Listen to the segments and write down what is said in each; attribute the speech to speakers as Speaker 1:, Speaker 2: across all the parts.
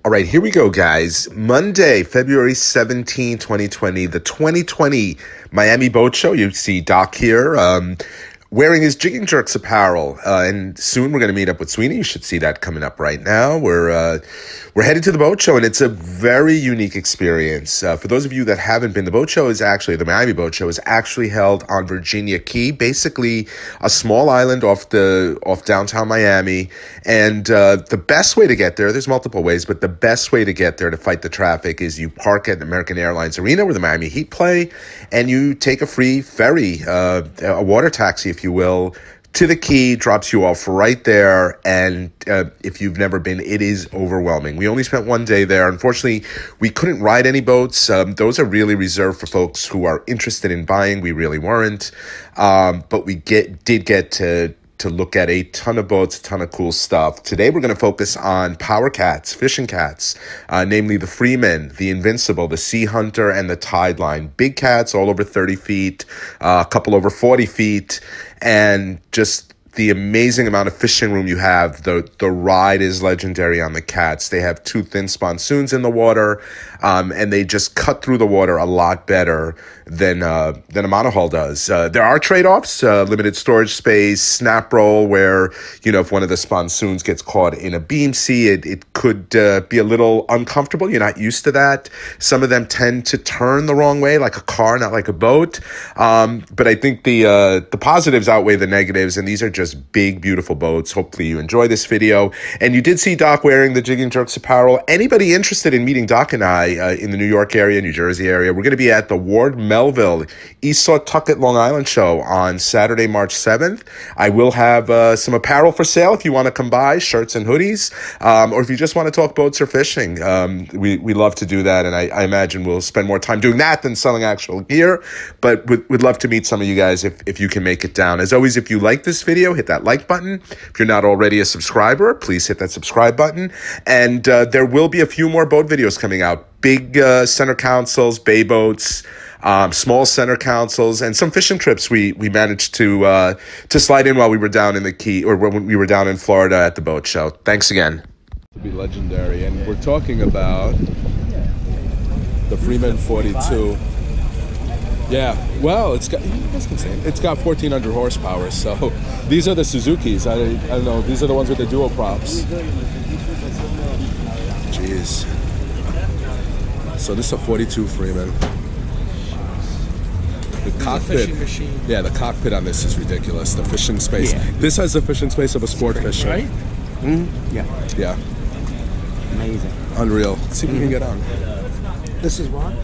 Speaker 1: All right, here we go, guys. Monday, February 17, 2020, the 2020 Miami Boat Show. You see Doc here wearing his Jigging Jerks apparel. And soon we're going to meet up with Sweeney. You should see that coming up right now. We're headed to the boat show, and it's a very unique experience. For those of you that haven't been, the Miami Boat Show is actually held on Virginia Key, basically a small island off downtown Miami. And the best way to get there, there's multiple ways, but the best way to get there to fight the traffic is you park at American Airlines Arena where the Miami Heat play, and you take a free ferry, a water taxi, if you will, to the Key, drops you off right there. And if you've never been, it is overwhelming. We only spent one day there. Unfortunately, we couldn't ride any boats. Those are really reserved for folks who are interested in buying. We really weren't. But we did get to look at a ton of boats, a ton of cool stuff. Today, we're going to focus on power cats, fishing cats, namely the Freeman, the Invincible, the Sea Hunter, and the Tideline. Big cats, all over 30 feet, a couple over 40 feet, and just the amazing amount of fishing room you have. The ride is legendary on the cats. They have two thin sponsoons in the water, and they just cut through the water a lot better than a monohull does. There are trade-offs, limited storage space, snap roll, where, if one of the sponsoons gets caught in a beam sea, it could be a little uncomfortable. You're not used to that. Some of them tend to turn the wrong way, like a car, not like a boat. But I think the positives outweigh the negatives, and these are just big, beautiful boats. Hopefully you enjoy this video. And you did see Doc wearing the Jigging Jerks apparel. Anybody interested in meeting Doc and I in the New York area, New Jersey area, we're going to be at the Melville, East Sautucket, Long Island show on Saturday, March 7th. I will have some apparel for sale if you want to come by, shirts and hoodies, or if you just want to talk boats or fishing. We love to do that, and I imagine we'll spend more time doing that than selling actual gear, but we'd love to meet some of you guys if you can make it down. As always, if you like this video, hit that like button. If you're not already a subscriber, please hit that subscribe button. And there will be a few more boat videos coming out. Big center consoles, bay boats, small center consoles, and some fishing trips we managed to slide in while we were down in the Key, or when we were down in Florida at the boat show. Thanks again. To be legendary, and we're talking about the Freeman 42. Yeah, well, it's got 1,400 horsepower. So these are the Suzukis. I don't know. These are the ones with the dual props. Jeez. So this is a 42 Freeman. The cockpit. Yeah, the cockpit on this is ridiculous. The fishing space. Yeah. This has the fishing space of a sport fisher. Right? Mm-hmm. Yeah. Yeah. Amazing. Unreal. Let's see if we can get on.
Speaker 2: This is what?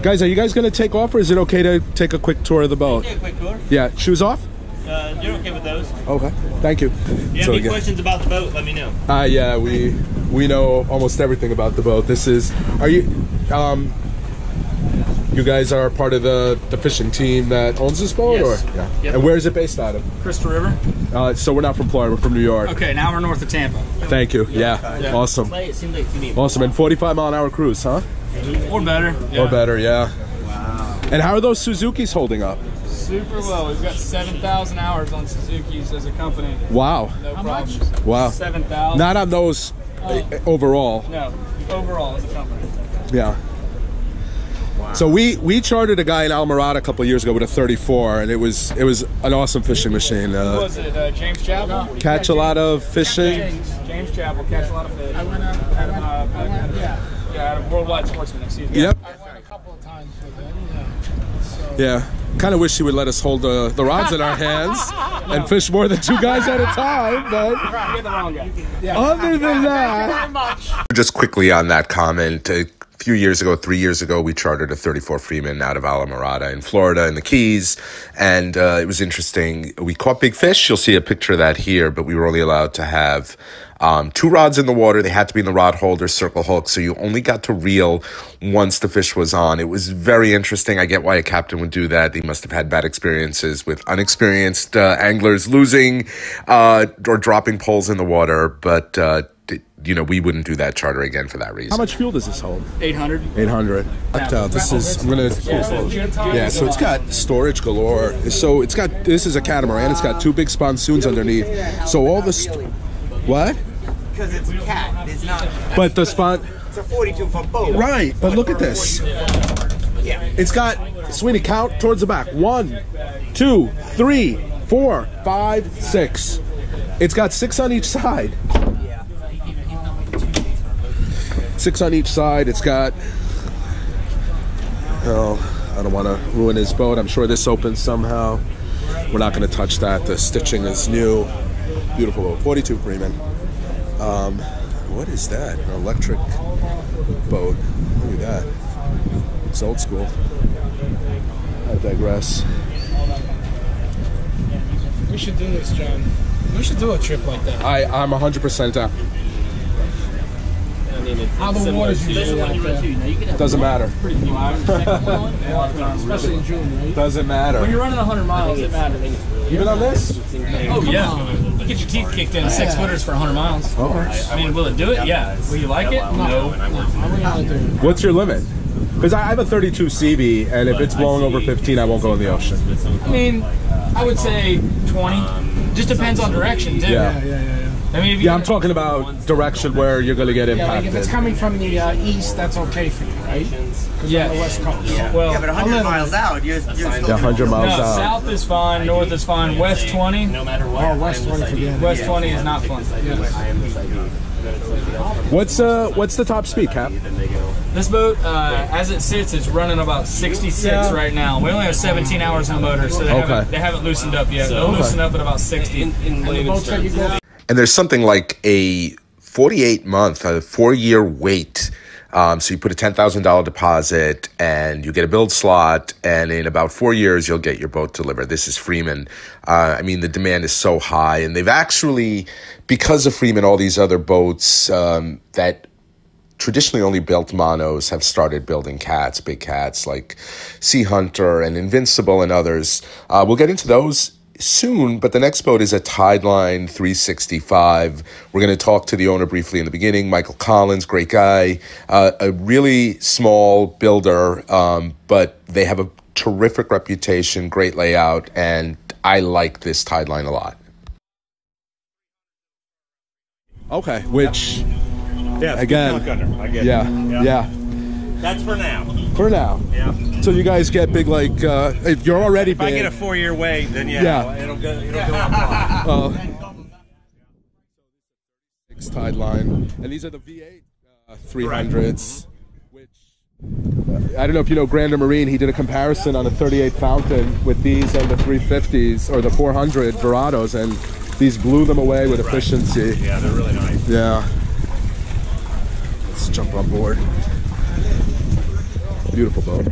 Speaker 1: Guys, are you guys going to take off, or is it okay to take a quick tour of the boat?
Speaker 3: Take a quick tour.
Speaker 1: Yeah. Shoes off?
Speaker 3: You're okay with those.
Speaker 1: Okay. Thank you.
Speaker 3: If you have any questions about the boat, let me know.
Speaker 1: Yeah, we know almost everything about the boat. This is... Are you... you guys are part of the fishing team that owns this boat?
Speaker 3: Yes.
Speaker 1: Or? Yeah.
Speaker 3: Yep.
Speaker 1: And where is it based out of?
Speaker 4: Crystal River.
Speaker 1: So we're not from Florida, we're from New York.
Speaker 4: Okay, now we're north of Tampa.
Speaker 1: Thank you. Yeah. Awesome.
Speaker 3: It seems like you need
Speaker 1: Awesome. And 45-mile-an-hour cruise, huh?
Speaker 4: Or better.
Speaker 1: Yeah. Or better, yeah. Wow. And how are those Suzukis holding up?
Speaker 4: Super well. We've got 7,000 hours on Suzuki's as a company.
Speaker 1: Wow.
Speaker 4: No problems.
Speaker 1: Wow.
Speaker 4: 7,000.
Speaker 1: Not on those overall.
Speaker 4: No, overall as a company.
Speaker 1: Yeah. Wow. So we chartered a guy in Almirada a couple of years ago with a 34, and it was an awesome fishing machine.
Speaker 4: Who was it? James Chapel?
Speaker 1: Catch a lot of fishing.
Speaker 4: James Chapel, catch a lot of fish. I went out of Worldwide Sportsman, excuse me.
Speaker 1: Yep.
Speaker 2: I went a couple of times with him.
Speaker 1: Yeah. Kind of wish he would let us hold the rods in our hands and fish more than two guys at a time, but
Speaker 4: You're the wrong guy.
Speaker 1: other than that. Just quickly on that comment, a few years ago, 3 years ago, we chartered a 34 Freeman out of Alamorada in Florida in the Keys, and it was interesting. We caught big fish. You'll see a picture of that here, but we were only allowed to have two rods in the water. They had to be in the rod holder, circle hook, so you only got to reel once the fish was on. It was very interesting. I get why a captain would do that. They must have had bad experiences with unexperienced anglers losing or dropping poles in the water, but we wouldn't do that charter again for that reason. How much fuel does this hold?
Speaker 4: 800.
Speaker 1: 800. This is, I'm going to, yeah, so it's got storage galore. So this is a catamaran. It's got two big sponsoons underneath. So all the, what?
Speaker 5: because it's a cat. It's not.
Speaker 1: But the spot.
Speaker 5: It's a 42-foot boat.
Speaker 1: Right, but look at this.
Speaker 5: Yeah.
Speaker 1: It's got, Sweeney, count towards the back. 1, 2, 3, 4, 5, 6. It's got 6 on each side.
Speaker 5: Yeah.
Speaker 1: 6 on each side. It's got, oh, I don't want to ruin his boat. I'm sure this opens somehow. We're not going to touch that. The stitching is new. Beautiful boat. 42 Freeman. What is that? An electric boat. Look at that. It's old school. I digress.
Speaker 2: We should do this, John. We should do a trip like that.
Speaker 1: I'm 100% down.
Speaker 2: How the water's usually out there.
Speaker 1: Doesn't matter.
Speaker 2: Especially in June, right?
Speaker 1: Doesn't matter.
Speaker 4: When you're running 100 miles, it matters.
Speaker 1: Even on this?
Speaker 4: Oh, yeah. You get your teeth kicked in 6-footers for 100 miles.
Speaker 1: Okay.
Speaker 4: I mean, will it do it? Yeah. Will you like it? No.
Speaker 1: What's your limit? Because I have a 32 CV, and if it's blowing over 15, I won't go in the ocean.
Speaker 4: I mean, I would say 20. Just depends on direction, too.
Speaker 1: Yeah.
Speaker 4: I mean, if
Speaker 1: Yeah, I'm talking about direction where you're going to get
Speaker 2: Yeah, like
Speaker 1: impacted.
Speaker 2: if it's coming from the east, that's okay for you, right? Because
Speaker 4: Yeah.
Speaker 2: on the west coast.
Speaker 4: Well,
Speaker 5: Yeah, but 100 miles out, you're still.
Speaker 1: Yeah, 100
Speaker 4: no,
Speaker 1: miles out.
Speaker 4: south is fine, north is fine, west 20.
Speaker 3: No matter what.
Speaker 2: Oh, west 20 for the
Speaker 4: West 20 is not fun.
Speaker 1: What's the top speed, Cap?
Speaker 4: This boat, as it sits, it's running about 66 right now. We only have 17 hours in the motor, so they haven't loosened up yet. They'll loosen up at about 60.
Speaker 2: And the boats that you go
Speaker 1: And there's something like a 48-month, a 4-year wait. So you put a $10,000 deposit and you get a build slot, and in about 4 years, you'll get your boat delivered. This is Freeman. I mean, the demand is so high, and they've actually, because of Freeman, all these other boats that traditionally only built monos have started building cats, big cats like Sea Hunter and Invincible and others. We'll get into those soon, but the next boat is a Tideline 365. We're going to talk to the owner briefly in the beginning, Michael Collins, great guy, a really small builder, but they have a terrific reputation, great layout, and I like this Tideline a lot. Okay, which
Speaker 3: Yeah,
Speaker 1: again,
Speaker 3: I get
Speaker 1: yeah.
Speaker 3: That's for now.
Speaker 1: For now.
Speaker 3: Yeah.
Speaker 1: So you guys get big, like, if you're already
Speaker 3: If
Speaker 1: big.
Speaker 3: I get a 4-year wait, then
Speaker 1: Yeah.
Speaker 3: it'll go up.
Speaker 1: 6 Tideline, and these are the V8 300s. Which I don't know if you know Grander Marine. He did a comparison on a 38 Fountain with these and the 350s or the 400 Dorados, and these blew them away with efficiency.
Speaker 3: Yeah, they're really nice.
Speaker 1: Yeah. Let's jump on board. Beautiful boat.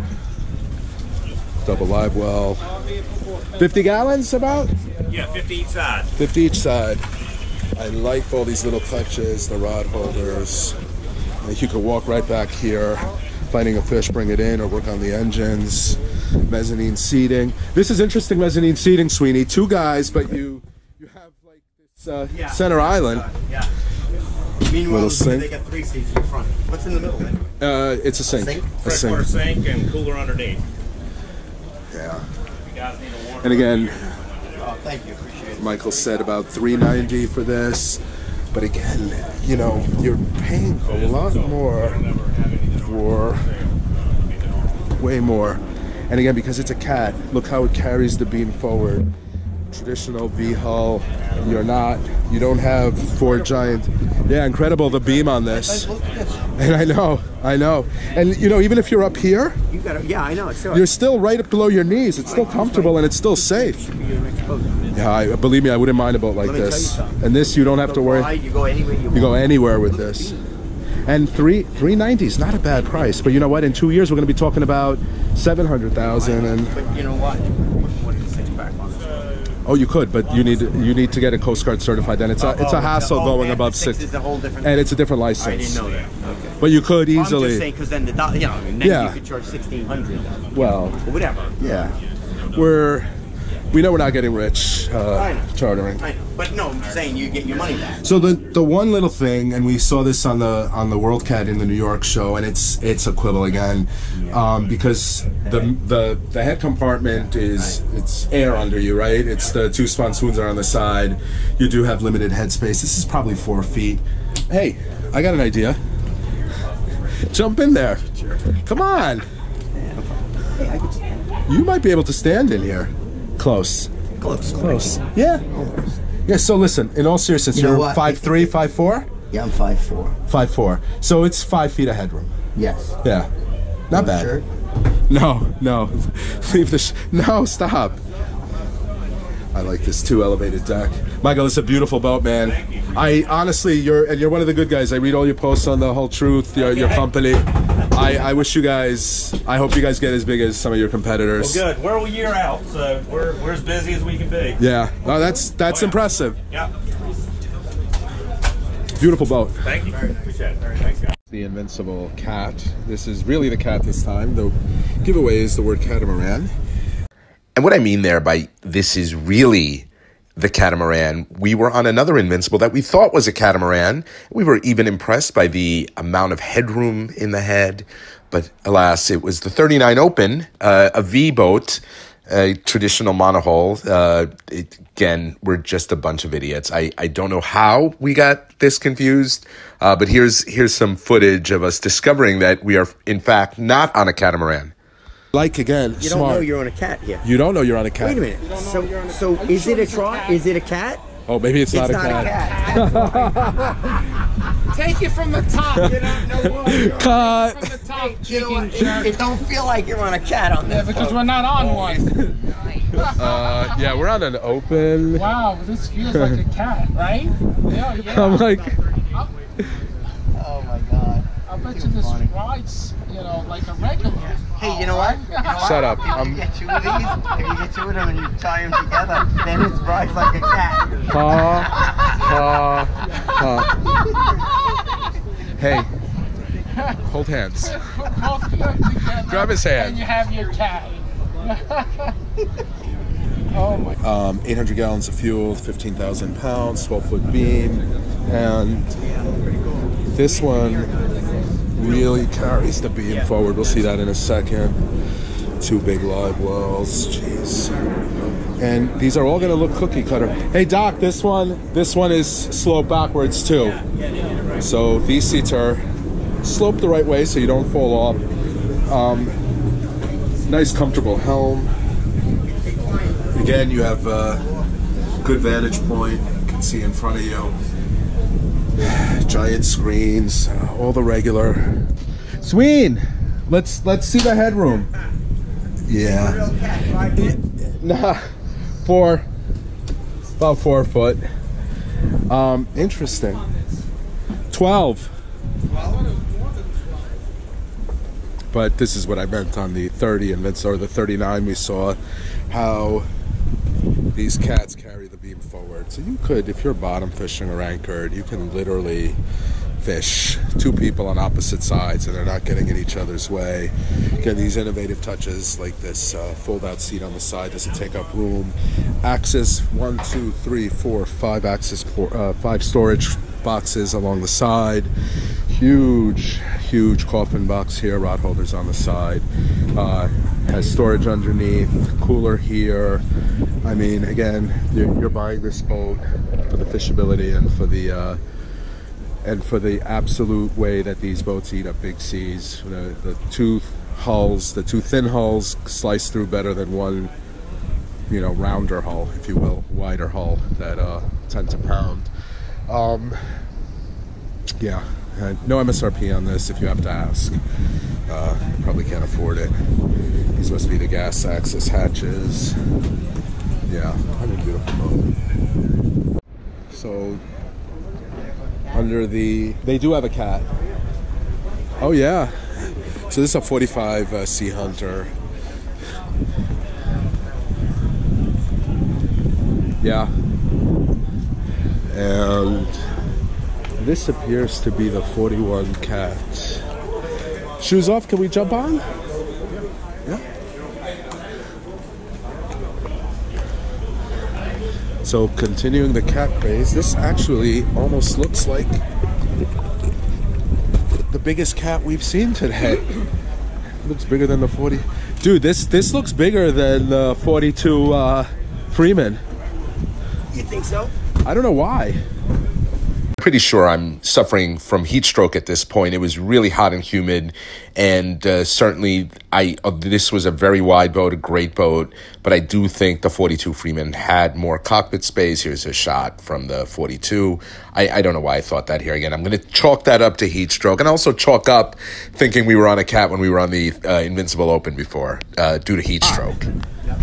Speaker 1: Double live well. 50 gallons about?
Speaker 3: Yeah, 50 each side.
Speaker 1: 50 each side. I like all these little touches, the rod holders. Like you could walk right back here, finding a fish, bring it in, or work on the engines. Mezzanine seating. This is interesting mezzanine seating, Sweeney. 2 guys, but you have like this center island.
Speaker 5: Yeah. Meanwhile,
Speaker 1: Little sink.
Speaker 5: they got 3 seats in front. What's in the middle then?
Speaker 1: It's a sink.
Speaker 5: Sink?
Speaker 1: A
Speaker 3: Freshwater
Speaker 1: sink.
Speaker 3: sink and cooler underneath.
Speaker 1: Yeah.
Speaker 3: You guys need a warm.
Speaker 1: And again,
Speaker 5: Oh, thank you. Appreciate it.
Speaker 1: Michael said about $390 for this, but again, you know, you're paying a lot more for way more. And again, because it's a cat, look how it carries the beam forward. Traditional V hull, you don't have 4 giant. Yeah, incredible the beam on this.
Speaker 5: Look at this.
Speaker 1: And I know. And you know, even if you're up here,
Speaker 5: You got it. Yeah, I know. It's
Speaker 1: you're still right below your knees. It's still comfortable and it's still safe. Yeah, believe me, I wouldn't mind a boat like
Speaker 5: Let me tell you
Speaker 1: this.
Speaker 5: something.
Speaker 1: And this, you don't have to worry.
Speaker 5: You go anywhere you want.
Speaker 1: You go anywhere with this. And $390 is not a bad price. But you know what? In 2 years, we're going to be talking about $700,000. And
Speaker 5: But you know what? What is the 6-pack on this?
Speaker 1: oh, you could, but you need to get a Coast Guard certified. Then it's a hassle going above 6.
Speaker 5: Is a whole different.
Speaker 1: And it's a different
Speaker 5: I
Speaker 1: license.
Speaker 5: didn't know that. Okay.
Speaker 1: But you could
Speaker 5: Well, I'm
Speaker 1: easily.
Speaker 5: just saying because then then
Speaker 1: Yeah.
Speaker 5: you could charge $1,600.
Speaker 1: Well,
Speaker 5: Or whatever.
Speaker 1: yeah, we know we're not getting rich chartering.
Speaker 5: I know. But no, I'm just saying you get your money back.
Speaker 1: So the one little thing, and we saw this on the World Cat in the New York show, and it's a quibble again, because the head compartment it's air under you, right? It's the 2 sponsoons are on the side. You do have limited headspace. This is probably 4 feet.
Speaker 6: Hey, I got an idea. Jump in there. Come on. You might be able to stand in here. Close. Close. Yeah. Yeah, so listen, in all seriousness, you're 5'3", 5'4"?
Speaker 7: Yeah, I'm 5'4".
Speaker 6: 5'4". So it's 5 feet of headroom.
Speaker 7: Yes.
Speaker 6: Yeah. Not bad.
Speaker 7: Shirt?
Speaker 6: No. Leave the no, stop. I like this 2 elevated deck. Michael, it's a beautiful boat, man. I honestly, you're one of the good guys. I read all your posts on the Whole Truth, your company. I wish you guys, I hope you guys get as big as some of your competitors.
Speaker 3: Well, good. We're a year out, so we're as busy as we can be.
Speaker 6: Yeah. Oh, that's impressive.
Speaker 3: Yeah.
Speaker 6: Beautiful boat.
Speaker 3: Thank you. Appreciate it. All right, thanks, guys.
Speaker 6: The Invincible cat. This is really the cat this time. The giveaway is the word catamaran.
Speaker 1: And what I mean there by this is really the catamaran, we were on another Invincible that we thought was a catamaran. We were even impressed by the amount of headroom in the head. But alas, it was the 39 Open, a V boat, a traditional monohull. Again, we're just a bunch of idiots. I don't know how we got this confused, but here's some footage of us discovering that we are, in fact, not on a catamaran.
Speaker 6: Like, again,
Speaker 5: You
Speaker 6: smart.
Speaker 5: don't know you're on a cat here.
Speaker 6: You don't know you're on a cat.
Speaker 5: Wait a minute. So is it a trot? Is it a cat?
Speaker 6: Oh, maybe it's not a cat.
Speaker 2: Take it from the top. You don't know what.
Speaker 6: Cut.
Speaker 2: From the top.
Speaker 5: You know what?
Speaker 2: Jigging Jerks.
Speaker 5: It don't feel like you're on a cat on
Speaker 2: Yeah,
Speaker 5: this.
Speaker 2: because we're not on one.
Speaker 6: Yeah, we're on an open.
Speaker 2: Wow, this feels like a cat, right? Yeah.
Speaker 6: I'm like,
Speaker 5: Oh my god.
Speaker 2: I bet you this rides, like a regular.
Speaker 5: Hey, you know what?
Speaker 6: shut up.
Speaker 5: If you get 2 of these, if you get 2 of them and you tie them together, then it rides like a cat.
Speaker 6: Hey, hold hands.
Speaker 2: Both of them together,
Speaker 6: Grab his hand.
Speaker 2: and you have your cat. Oh my.
Speaker 6: 800 gallons of fuel, 15,000 pounds, 12-foot beam, and this one really carries the beam forward. We'll see that in a second. 2 big live wells, jeez. And these are all going to look cookie cutter. Hey Doc, this one is sloped backwards too. So these seats are sloped the right way so you don't fall off. Nice comfortable helm. Again, you have a good vantage point. You can see in front of you. Giant screens, all the regular. Sween, let's see the headroom. Yeah. Nah, about 4 foot. Interesting. 12. But this is what I meant on the 30 Invincible, or the 39 we saw, how these cats carry the beam forward. So you could, if you're bottom fishing or anchored, you can literally fish 2 people on opposite sides and they're not getting in each other's way. Get these innovative touches like this fold-out seat on the side doesn't take up room. Axis 1, 2, 3, 4, 5 axis, 5 storage boxes along the side. Huge coffin box here, rod holders on the side. Has storage underneath, cooler here. I mean, again, you're buying this boat for the fishability and for the absolute way that these boats eat up big seas. The 2 hulls, the 2 thin hulls slice through better than one, rounder hull, if you will, wider hull that 10 to pound. Yeah. No MSRP on this if you have to ask. Probably can't afford it. These must be the gas access hatches. Yeah, I mean, beautiful boat. So, they do have a cat. Oh yeah. So this is a 45 Sea Hunter. Yeah. And this appears to be the 41 Cat. Shoes off, can we jump on? Yeah. So continuing the cat craze, this actually almost looks like the biggest cat we've seen today. It looks bigger than the 40. Dude, this looks bigger than the 42 Freeman.
Speaker 5: You think so?
Speaker 6: I don't know why.
Speaker 1: pretty sure I'm suffering from heat stroke at this point. It was really hot and humid, and certainly this was a very wide boat, a great boat, but I do think the 42 Freeman had more cockpit space. Here's a shot from the 42. I don't know why I thought that here again. I'm going to chalk that up to heat stroke, and also chalk up thinking we were on a cat when we were on the Invincible Open before due to heat stroke.
Speaker 5: Yep.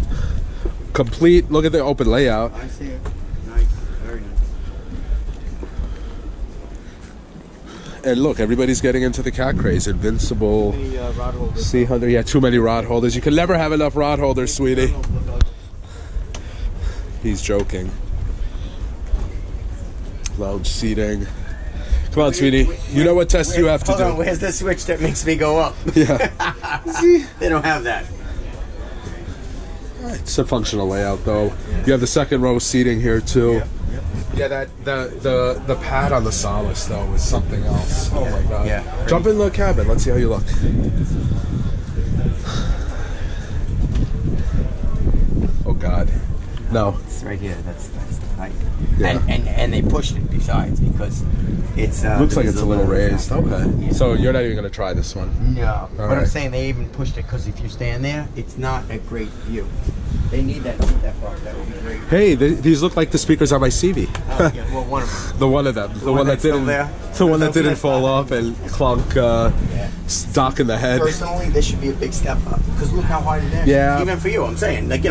Speaker 6: Complete. Look at the open layout.
Speaker 5: I see it. Nice. Very nice.
Speaker 6: And look, everybody's getting into the cat craze. Invincible,
Speaker 5: Rod holders.
Speaker 6: Sea Hunter. Yeah, too many rod holders. You can never have enough rod holders, sweetie. He's joking. Lounge seating. Come on, sweetie. You know what test you have to
Speaker 5: Hold
Speaker 6: do.
Speaker 5: on, where's the switch that makes me go up?
Speaker 6: Yeah. See?
Speaker 5: They don't have that.
Speaker 6: It's a functional layout, though. You have the second row seating here too. Yeah, the pad on the Solace though is something else. Oh my god.
Speaker 5: Yeah.
Speaker 6: Jump in the cabin. Let's see how you look. Oh god. No.
Speaker 5: It's right here. That's the height.
Speaker 6: Yeah.
Speaker 5: And they pushed it besides because it's
Speaker 6: Looks like it's a little raised. Okay.
Speaker 5: Yeah.
Speaker 6: So you're not even gonna try this one.
Speaker 5: No. But
Speaker 6: right.
Speaker 5: I'm saying they even pushed it because if you stand there, it's not a great view. They need that far. That would be great.
Speaker 6: Hey, these look like the speakers on my CV.
Speaker 5: Oh, yeah, well, one of them.
Speaker 6: The one of them. The one that
Speaker 5: that's still
Speaker 6: didn't.
Speaker 5: there?
Speaker 6: The one that
Speaker 5: Still
Speaker 6: didn't
Speaker 5: there?
Speaker 6: fall off and clunk stock in the head.
Speaker 5: Personally, this should be a big step up because look how hard it is.
Speaker 6: Yeah.
Speaker 5: Even for you, I'm saying, like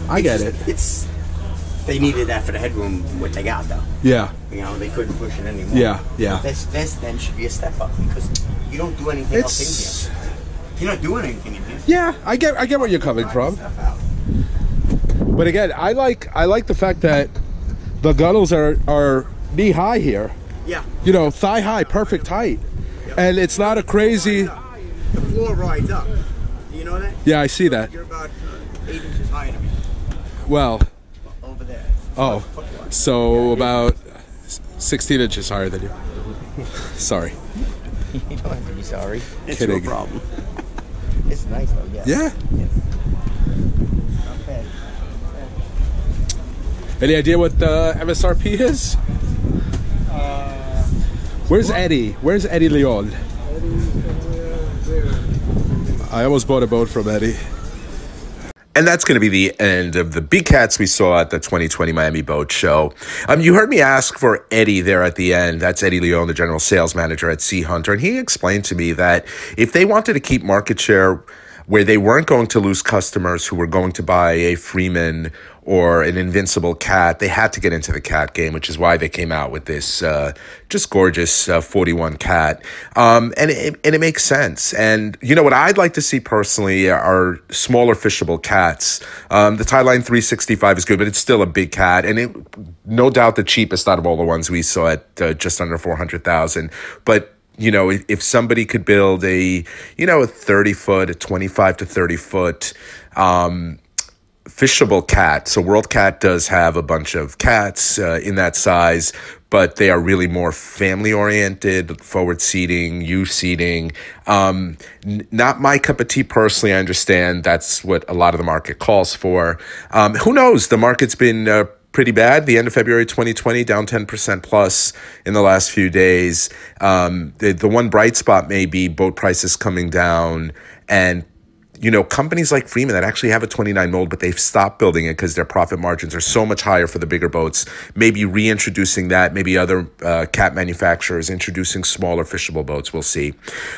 Speaker 6: I get it.
Speaker 5: It's they needed that for the headroom. What they got though.
Speaker 6: Yeah.
Speaker 5: They couldn't push it anymore.
Speaker 6: Yeah. Yeah.
Speaker 5: But this then should be a step up because you don't do anything else in here. You're not doing anything in here.
Speaker 6: Yeah, I get where you're coming from.
Speaker 5: Step out.
Speaker 6: But again, I like the fact that the gunnels are knee high here.
Speaker 5: Yeah.
Speaker 6: Thigh high, perfect height, and it's not a crazy.
Speaker 5: The floor rides up. Do you know that?
Speaker 6: Yeah, I see that.
Speaker 5: You're about 8 inches higher than me.
Speaker 6: Well,
Speaker 5: Over there.
Speaker 6: oh,
Speaker 5: Foot-wise.
Speaker 6: so about 16 inches higher than you. Sorry.
Speaker 5: You don't have to be sorry. It's
Speaker 6: Kidding.
Speaker 5: no problem. It's nice though. Yeah.
Speaker 6: Yeah.
Speaker 5: Yes. Not bad.
Speaker 6: Any idea what the MSRP is? Where's Eddie? Where's Eddie Leon? I almost bought a boat from Eddie.
Speaker 1: And that's going to be the end of the big cats we saw at the 2020 Miami Boat Show. You heard me ask for Eddie there at the end. That's Eddie Leon, the general sales manager at Sea Hunter. And he explained to me that if they wanted to keep market share where they weren't going to lose customers who were going to buy a Freeman or an Invincible cat, they had to get into the cat game, which is why they came out with this just gorgeous 41 cat. And it makes sense. And what I'd like to see personally are smaller fishable cats. The Tideline 365 is good, but it's still a big cat, and no doubt the cheapest out of all the ones we saw at just under $400,000. But if somebody could build a 30-foot, a 25 to 30-foot fishable cat. So World Cat does have a bunch of cats in that size, but they are really more family-oriented, forward seating, youth seating. Not my cup of tea personally. I understand that's what a lot of the market calls for. Who knows? The market's been pretty bad. The end of February 2020, down 10% plus in the last few days. The one bright spot may be boat prices coming down, and companies like Freeman that actually have a 29 mold, but they've stopped building it because their profit margins are so much higher for the bigger boats. Maybe reintroducing that, maybe other cat manufacturers introducing smaller fishable boats. We'll see.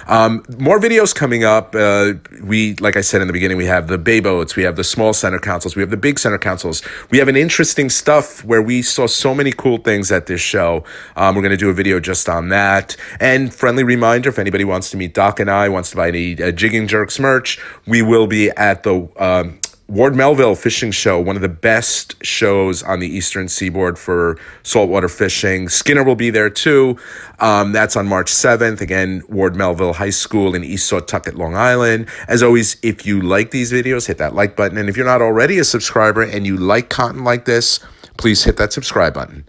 Speaker 1: More videos coming up. Like I said in the beginning, we have the bay boats, we have the small center consoles, we have the big center consoles. We have an interesting stuff where we saw so many cool things at this show. We're going to do a video just on that. And friendly reminder, if anybody wants to meet Doc and I, wants to buy any Jigging Jerks merch, we will be at the Ward Melville Fishing Show, one of the best shows on the eastern seaboard for saltwater fishing. Skinner will be there too. That's on March 7th. Again, Ward Melville High School in East Sautucket, Long Island. As always, if you like these videos, hit that like button. And if you're not already a subscriber and you like content like this, please hit that subscribe button.